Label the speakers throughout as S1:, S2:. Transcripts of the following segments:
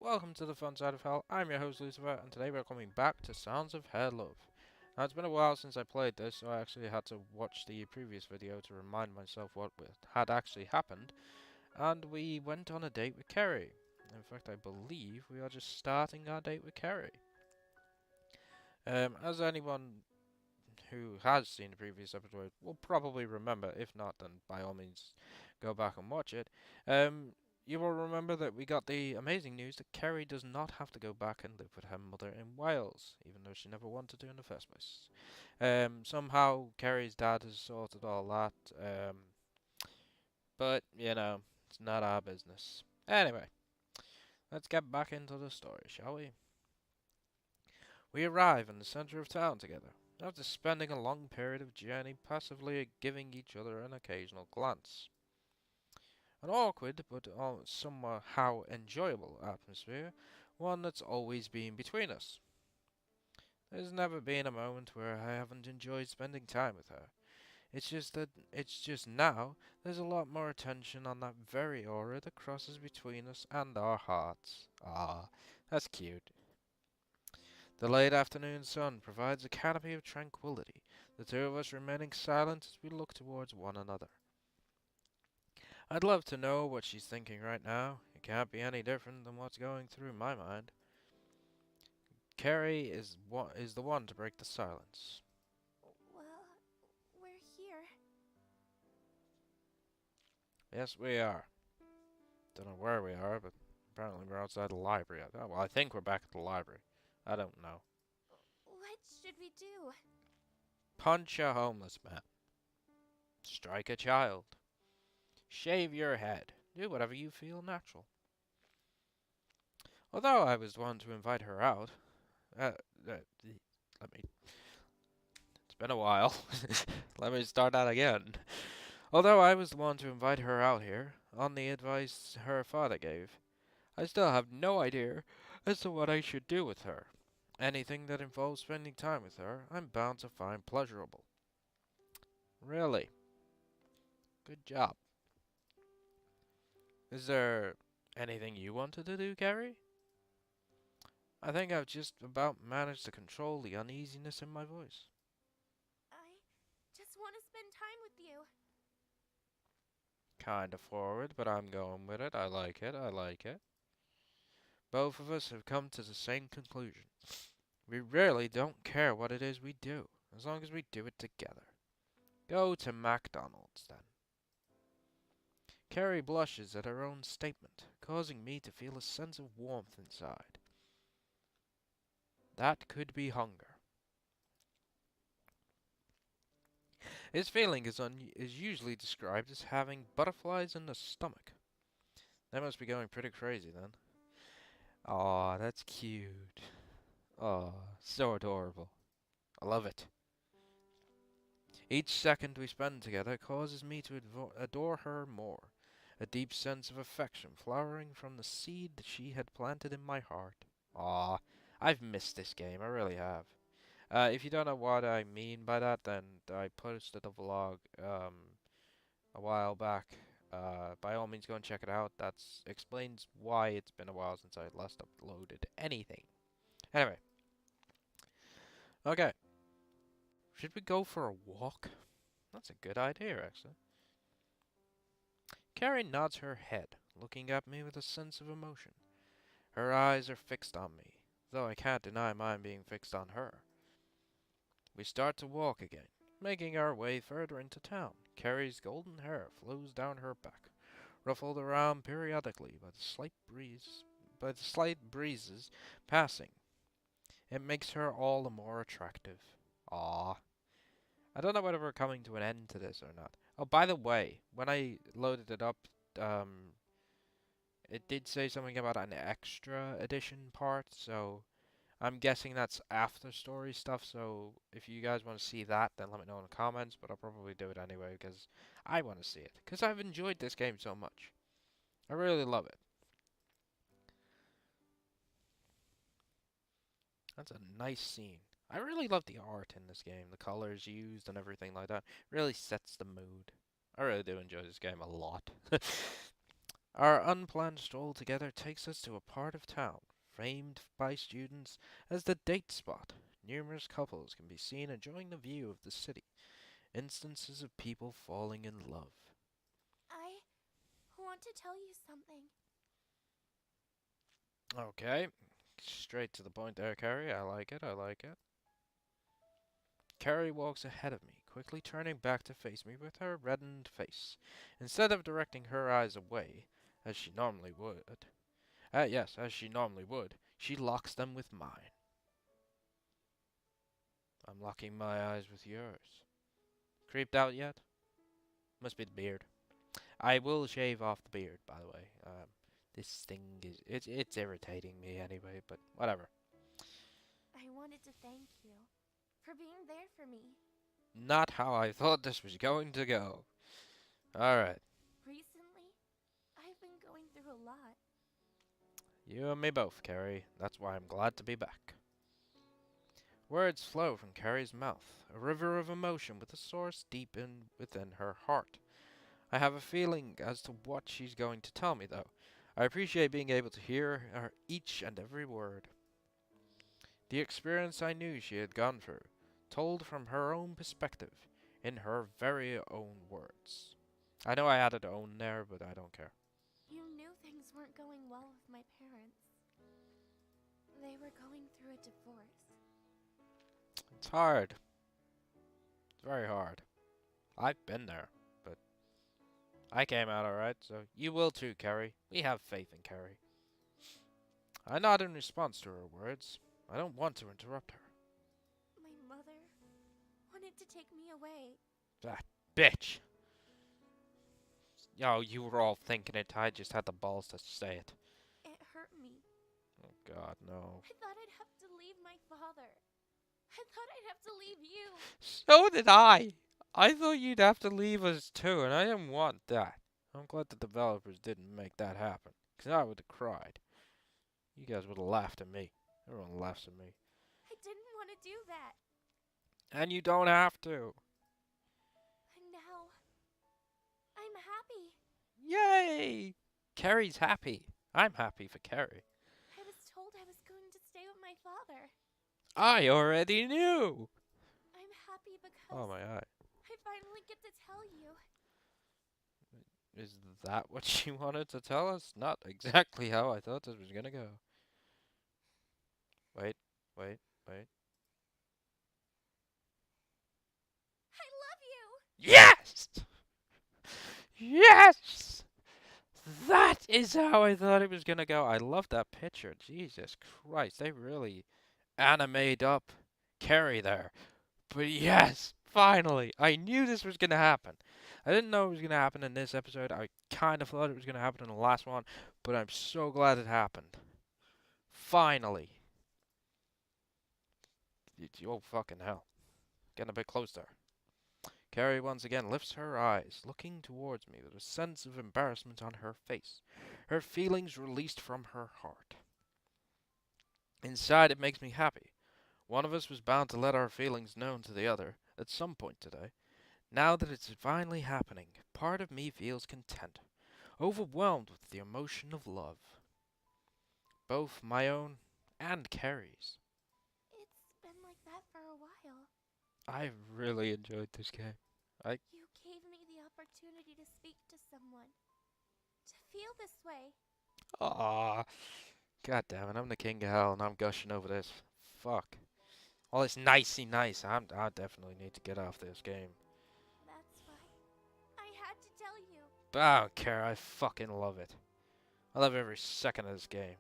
S1: welcome to the fun side of hell. I'm your host Lucifer, and today we're coming back to Sounds of Hair Love. Now it's been a while since I played this, so I actually had to watch the previous video to remind myself what had actually happened, and we went on a date with Kerry. In fact, I believe we are just starting our date with Kerry. As anyone who has seen the previous episode will probably remember, if not, then by all means go back and watch it. You will remember that we got the amazing news that Kerry does not have to go back and live with her mother in Wales, even though she never wanted to in the first place. Somehow Kerry's dad has sorted all that, but it's not our business. Anyway, let's get back into the story, shall we? We arrive in the center of town together, after spending a long period of journey passively giving each other an occasional glance. An awkward but somehow enjoyable atmosphere, one that's always been between us. There's never been a moment where I haven't enjoyed spending time with her. It's just now there's a lot more attention on that very aura that crosses between us and our hearts. Ah, that's cute. The late afternoon sun provides a canopy of tranquility, the two of us remaining silent as we look towards one another. I'd love to know what she's thinking right now. It can't be any different than what's going through my mind. Carrie is the one to break the silence.
S2: Well, we're here.
S1: Yes, we are. Don't know where we are, but apparently we're outside the library. Well, I think we're back at the library. I don't know.
S2: What should we do?
S1: Punch a homeless man. Strike a child. Shave your head. Do whatever you feel natural. Although I was the one to invite her out, uh, let me. It's been a while. Let me start that again. Although I was the one to invite her out here, on the advice her father gave, I still have no idea as to what I should do with her. Anything that involves spending time with her, I'm bound to find pleasurable. Really? Good job. Is there anything you wanted to do, Carrie? I think I've just about managed to control the uneasiness in my voice.
S2: I just want to spend time with you.
S1: Kinda forward, but I'm going with it. I like it. I like it. Both of us have come to the same conclusion. We really don't care what it is we do, as long as we do it together. Go to McDonald's, then. Carrie blushes at her own statement, causing me to feel a sense of warmth inside. That could be hunger. This feeling is usually described as having butterflies in the stomach. They must be going pretty crazy then. Aw, that's cute. Aw, so adorable. I love it. Each second we spend together causes me to adore her more, a deep sense of affection flowering from the seed that she had planted in my heart. Ah, I've missed this game, I really have. If you don't know what I mean by that, then I posted a vlog a while back. By all means, go and check it out. That explains why it's been a while since I last uploaded anything. Anyway, okay. Should we go for a walk? That's a good idea, actually. Carrie nods her head, looking at me with a sense of emotion. Her eyes are fixed on me, though I can't deny mine being fixed on her. We start to walk again, making our way further into town. Carrie's golden hair flows down her back, ruffled around periodically by the slight breezes passing. It makes her all the more attractive. Ah, I don't know whether we're coming to an end to this or not. Oh, by the way, when I loaded it up, um, it did say something about an extra edition part, so I'm guessing that's after story stuff. So if you guys want to see that, then let me know in the comments. But I'll probably do it anyway because I want to see it because I've enjoyed this game so much. I really love it. That's a nice scene. I really love the art in this game, the colors used and everything like that. Really sets the mood. I really do enjoy this game a lot. Our unplanned stroll together takes us to a part of town famed by students as the date spot. Numerous couples can be seen enjoying the view of the city, instances of people falling in love.
S2: I want to tell you something.
S1: Okay, straight to the point there, Carrie. I like it, I like it. Carrie walks ahead of me, quickly turning back to face me with her reddened face. Instead of directing her eyes away, as she normally would, yes, as she normally would, she locks them with mine. I'm locking my eyes with yours. Creeped out yet? Must be the beard. I will shave off the beard, by the way. This thing is it's irritating me anyway, but whatever.
S2: I wanted to thank you for being there for me.
S1: Not how I thought this was going to go. Alright.
S2: Recently, I've been going through a lot.
S1: You and me both, Carrie. That's why I'm glad to be back. Words flow from Carrie's mouth, a river of emotion with a source deep within her heart. I have a feeling as to what she's going to tell me, though. I appreciate being able to hear her each and every word. The experience I knew she had gone through, told from her own perspective, in her very own words. I know I added own there, but I don't care.
S2: You knew things weren't going well with my parents. They were going through a divorce.
S1: It's hard. It's very hard. I've been there, but I came out alright, so you will too, Carrie. We have faith in Carrie. I nod in response to her words. I don't want to interrupt her.
S2: My mother wanted to take me away.
S1: That bitch! Yo, you were all thinking it. I just had the balls to say it.
S2: It hurt me.
S1: Oh god, no.
S2: I thought I'd have to leave my father. I thought I'd have to leave you.
S1: So did I! I thought you'd have to leave us too, and I didn't want that. I'm glad the developers didn't make that happen, 'cause I would have cried. You guys would have laughed at me. Everyone laughs at me.
S2: I didn't want to do that.
S1: And you don't have to.
S2: And now, I'm happy.
S1: Yay! Carrie's happy. I'm happy for Carrie.
S2: I was told I was going to stay with my father.
S1: I already knew!
S2: I'm happy because
S1: Oh my eye.
S2: I finally get to tell you.
S1: Is that what she wanted to tell us? Not exactly how I thought this was gonna go. Wait, wait, wait.
S2: I love you!
S1: Yes! Yes! That is how I thought it was gonna go. I love that picture. Jesus Christ, they really animate up Carrie there. But yes, finally, I knew this was gonna happen. I didn't know it was gonna happen in this episode. I kind of thought it was gonna happen in the last one, but I'm so glad it happened. Finally. Oh fucking hell. Getting a bit close there. Carrie once again lifts her eyes, looking towards me with a sense of embarrassment on her face, her feelings released from her heart. Inside, it makes me happy. One of us was bound to let our feelings known to the other at some point today. Now that it's finally happening, part of me feels content, overwhelmed with the emotion of love. Both my own and Carrie's.
S2: It's been like that for a while.
S1: I've really enjoyed this game.
S2: You gave me the opportunity to speak to someone. To feel this way.
S1: Ah, god damn it! I'm the king of hell, and I'm gushing over this. Fuck. All this nicey nice. I definitely need to get off this game.
S2: That's why I had to tell you.
S1: But I don't care. I fucking love it. I love every second of this game.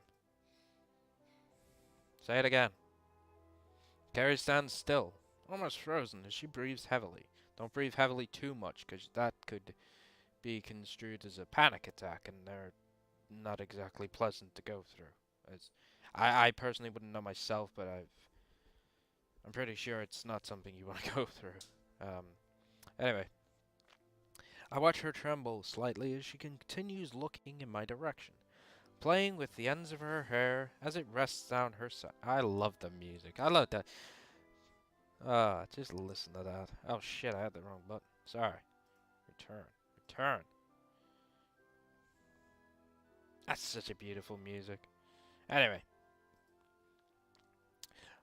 S1: Say it again. Carrie stands still, almost frozen, as she breathes heavily. Don't breathe heavily too much, because that could be construed as a panic attack, and they're not exactly pleasant to go through. As I personally wouldn't know myself, but I'm pretty sure it's not something you want to go through. Anyway, I watch her tremble slightly as she continues looking in my direction, playing with the ends of her hair as it rests down her side. I love the music. I love that. Just listen to that. Oh shit, I had the wrong button. Sorry. Return. Return. That's such a beautiful music. Anyway,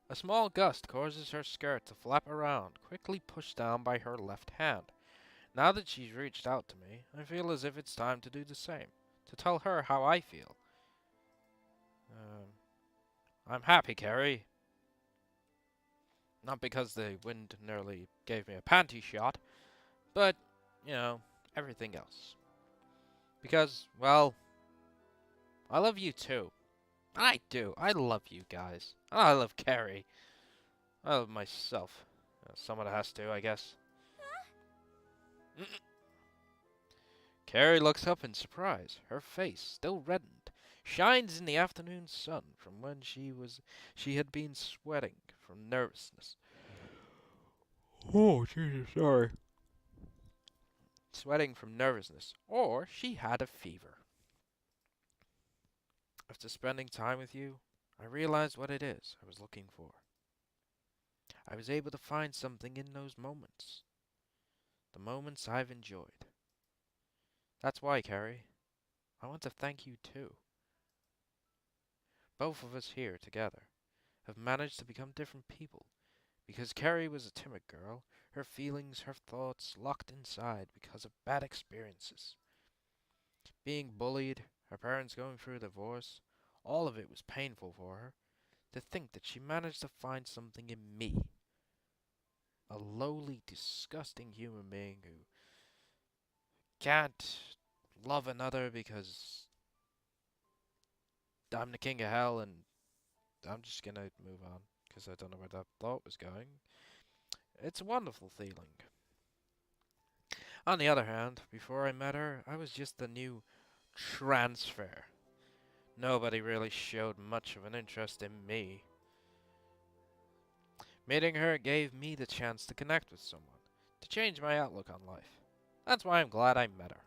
S1: a small gust causes her skirt to flap around, quickly pushed down by her left hand. Now that she's reached out to me, I feel as if it's time to do the same, to tell her how I feel. Um, I'm happy, Carrie. Not because the wind nearly gave me a panty shot, but, you know, everything else. Because, well, I love you too. I do. I love you guys. I love Carrie. I love myself. Someone has to, I guess. Carrie looks up in surprise. Her face, still reddened, shines in the afternoon sun from when she had been sweating from nervousness. Oh, Jesus, sorry. Sweating from nervousness, or she had a fever. After spending time with you, I realized what it is I was looking for. I was able to find something in those moments. The moments I've enjoyed. That's why, Carrie, I want to thank you too. Both of us here together have managed to become different people because Carrie was a timid girl, her feelings, her thoughts locked inside because of bad experiences. Being bullied, her parents going through a divorce, all of it was painful for her. To think that she managed to find something in me, a lowly, disgusting human being who can't love another because I'm the king of hell, and I'm just gonna move on because I don't know where that thought was going. It's a wonderful feeling. On the other hand, before I met her, I was just the new transfer. Nobody really showed much of an interest in me. Meeting her gave me the chance to connect with someone, to change my outlook on life. That's why I'm glad I met her.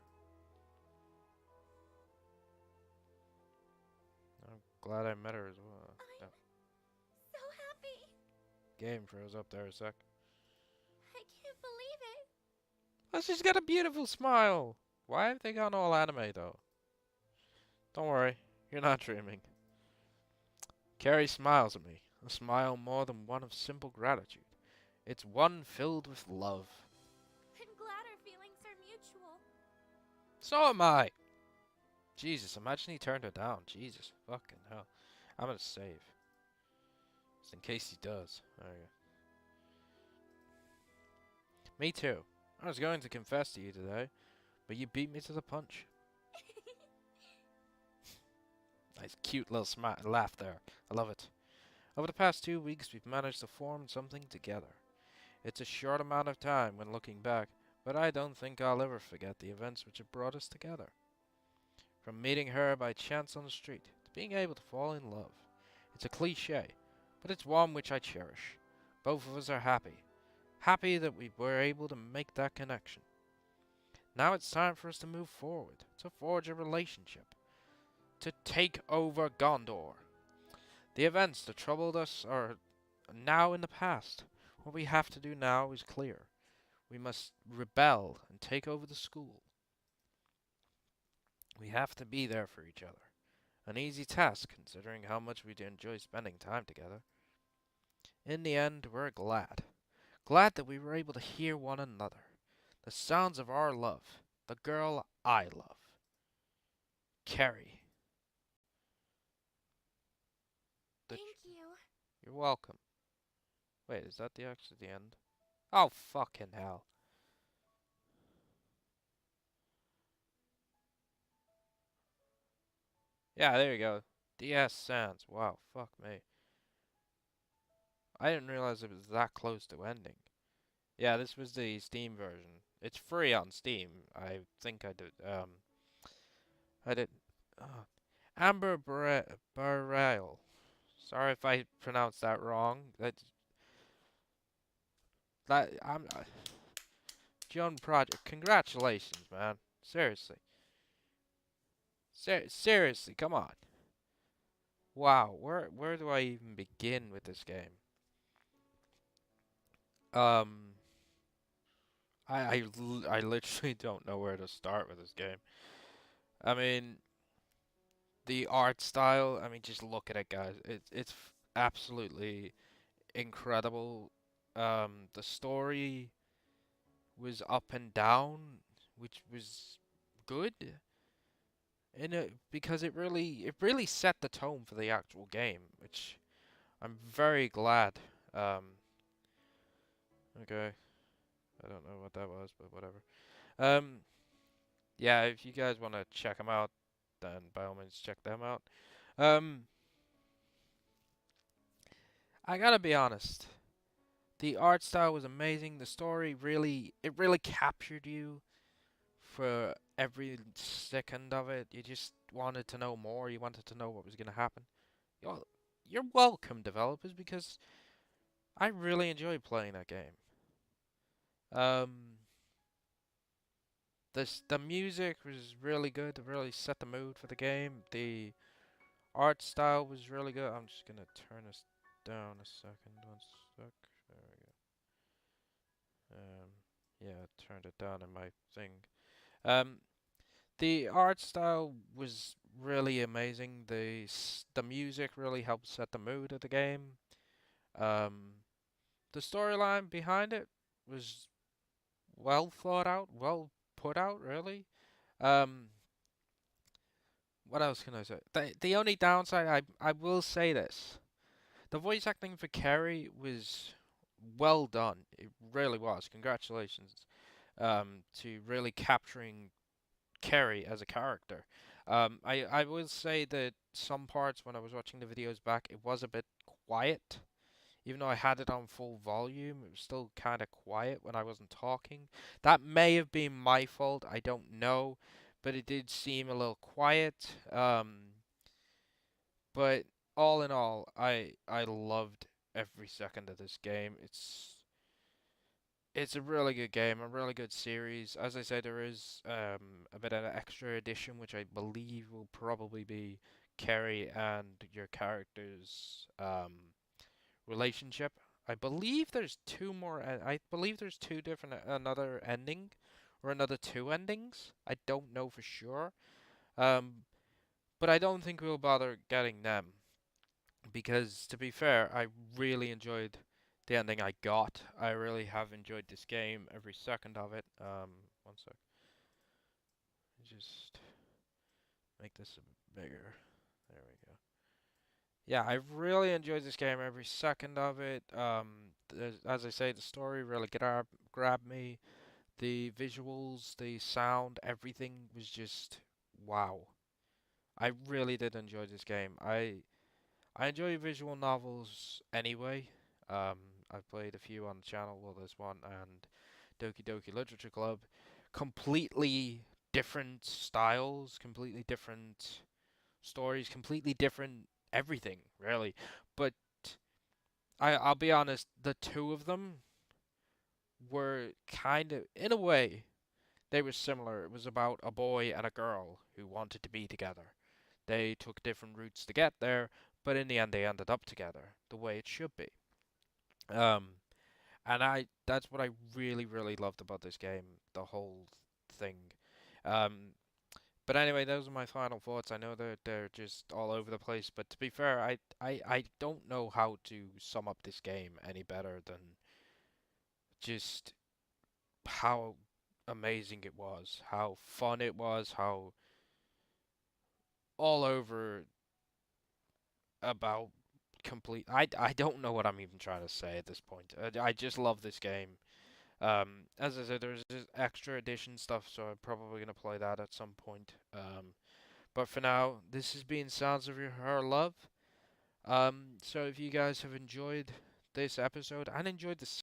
S1: I'm glad I met her as well.
S2: I'm
S1: No,
S2: so happy.
S1: game froze up there a sec.
S2: I can't believe it.
S1: Oh, she's got a beautiful smile. Why have they gone all anime though? Don't worry, you're not dreaming. Carrie smiles at me, a smile more than one of simple gratitude. It's one filled with love.
S2: I'm glad our feelings are mutual.
S1: So am I. Jesus, imagine he turned her down. Jesus, fucking hell. I'm gonna save. Just in case he does. There you go. Me too. I was going to confess to you today, but you beat me to the punch. Nice cute little laugh there. I love it. Over the past 2 weeks, we've managed to form something together. It's a short amount of time when looking back, but I don't think I'll ever forget the events which have brought us together. From meeting her by chance on the street to being able to fall in love. It's a cliche, but it's one which I cherish. Both of us are happy. Happy that we were able to make that connection. Now it's time for us to move forward, to forge a relationship, to take over Gondor. The events that troubled us are now in the past. What we have to do now is clear. We must rebel and take over the school. We have to be there for each other. An easy task considering how much we enjoy spending time together. In the end, we're glad. Glad that we were able to hear one another. The sounds of our love. The girl I love. Carrie.
S2: Thank you.
S1: You're welcome. Wait, is that actually the end? Oh, fucking hell. Yeah, there you go. DS Sans. Wow, fuck me. I didn't realize it was that close to ending. Yeah, this was the Steam version. It's free on Steam. I think I did. I did. Uh, Amber Barrel. Sorry if I pronounced that wrong. I'm John Project. Congratulations, man. Seriously. Seriously, come on. Wow, where do I even begin with this game? Um, I literally don't know where to start with this game. I mean, the art style, I mean, just look at it, guys. It's absolutely incredible. The story was up and down, which was good in it because it really set the tone for the actual game, which I'm very glad. Um, okay, I don't know what that was, but whatever. Um, yeah, if you guys want to check them out, then by all means check them out. Um, I gotta be honest. The art style was amazing. The story really captured you for every second of it. You just wanted to know more. You wanted to know what was gonna happen. You're, you're welcome, developers, because I really enjoyed playing that game. Um, the music was really good. It really set the mood for the game. The art style was really good. I'm just gonna turn this down a second. One sec. There we go. Yeah, I turned it down in my thing. Um, the art style was really amazing. The music really helped set the mood of the game. The storyline behind it was well thought out, well put out, really. Um, what else can I say? The only downside, I will say this. The voice acting for Carrie was well done. It really was. Congratulations to really capturing Carrie as a character. I will say that some parts when I was watching the videos back, it was a bit quiet. Even though I had it on full volume, it was still kind of quiet when I wasn't talking. That may have been my fault, I don't know, but it did seem a little quiet. But all in all, I loved every second of this game. It's a really good game, a really good series. As I said, there is a bit of an extra edition, which I believe will probably be Kerry and your character's relationship. I believe there's two more. I believe there's two different another ending, or another two endings. I don't know for sure. Um, but I don't think we'll bother getting them because, to be fair, I really enjoyed the ending I got. I really have enjoyed this game, every second of it. One sec. Just make this a bit bigger. There we go. Yeah, I really enjoyed this game, every second of it. As I say, the story really grabbed me. The visuals, the sound, everything was just wow. I really did enjoy this game. I enjoy visual novels anyway. Um, I've played a few on the channel, well, there's one, and Doki Doki Literature Club. Completely different styles, completely different stories, completely different everything, really. But I'll be honest, the two of them were kind of, in a way, they were similar. It was about a boy and a girl who wanted to be together. They took different routes to get there, but in the end they ended up together, the way it should be. Um, and that's what I really loved about this game, the whole thing. Um, but anyway, those are my final thoughts. I know they're just all over the place, but to be fair, I don't know how to sum up this game any better than just how amazing it was, how fun it was, how all over about complete. I don't know what I'm even trying to say at this point. I just love this game. As I said, there's just extra edition stuff, so I'm probably gonna play that at some point. But for now, this has been Sounds of Her Love. So if you guys have enjoyed this episode and enjoyed the